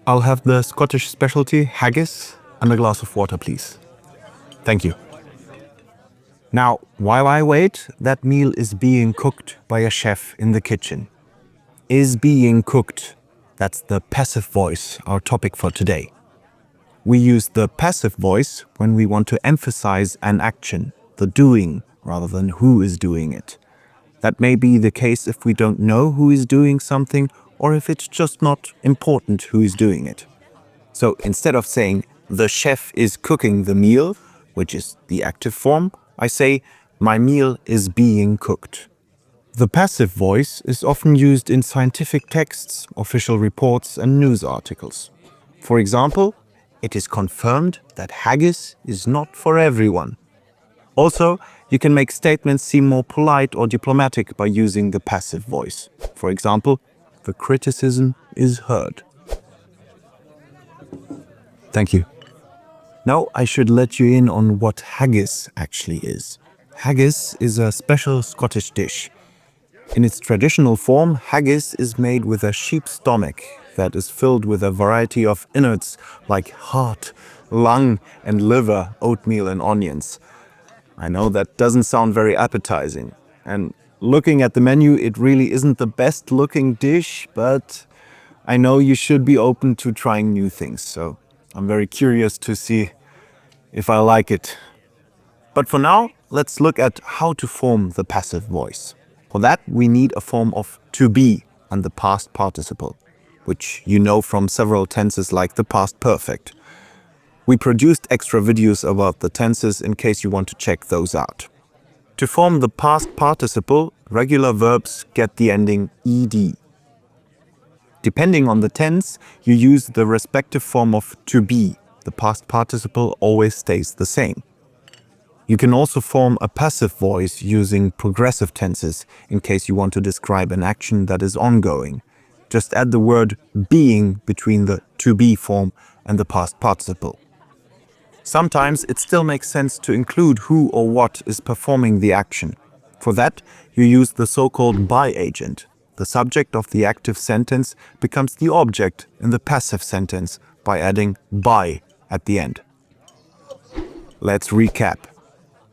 I'll have the Scottish specialty haggis and a glass of water, please. Thank you. Now, while I wait, that meal is being cooked by a chef in the kitchen. Is being cooked. That's the passive voice, our topic for today. We use the passive voice when we want to emphasize an action, the doing, rather than who is doing it. That may be the case if we don't know who is doing something or if it's just not important who is doing it. So instead of saying, the chef is cooking the meal, which is the active form, I say, my meal is being cooked. The passive voice is often used in scientific texts, official reports, and news articles. For example, it is confirmed that haggis is not for everyone. Also, you can make statements seem more polite or diplomatic by using the passive voice. For example, the criticism is heard. Thank you. Now I should let you in on what haggis actually is. Haggis is a special Scottish dish. In its traditional form, haggis is made with a sheep's stomach that is filled with a variety of innards like heart, lung, and liver, oatmeal, and onions. I know that doesn't sound very appetizing. And looking at the menu, it really isn't the best looking dish, but I know you should be open to trying new things. So I'm very curious to see if I like it. But for now, let's look at how to form the passive voice. For that, we need a form of to be and the past participle, which you know from several tenses like the past perfect. We produced extra videos about the tenses in case you want to check those out. To form the past participle, regular verbs get the ending ed. Depending on the tense, you use the respective form of to be. The past participle always stays the same. You can also form a passive voice using progressive tenses in case you want to describe an action that is ongoing. Just add the word being between the to be form and the past participle. Sometimes it still makes sense to include who or what is performing the action. For that, you use the so-called by agent. The subject of the active sentence becomes the object in the passive sentence by adding by at the end. Let's recap.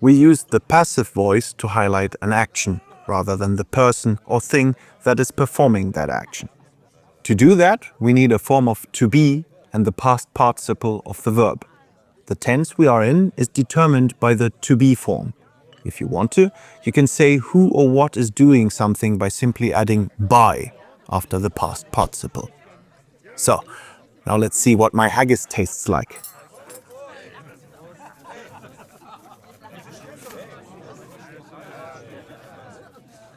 We use the passive voice to highlight an action rather than the person or thing that is performing that action. To do that, we need a form of to be and the past participle of the verb. The tense we are in is determined by the to be form. If you want to, you can say who or what is doing something by simply adding by after the past participle. So, now let's see what my haggis tastes like.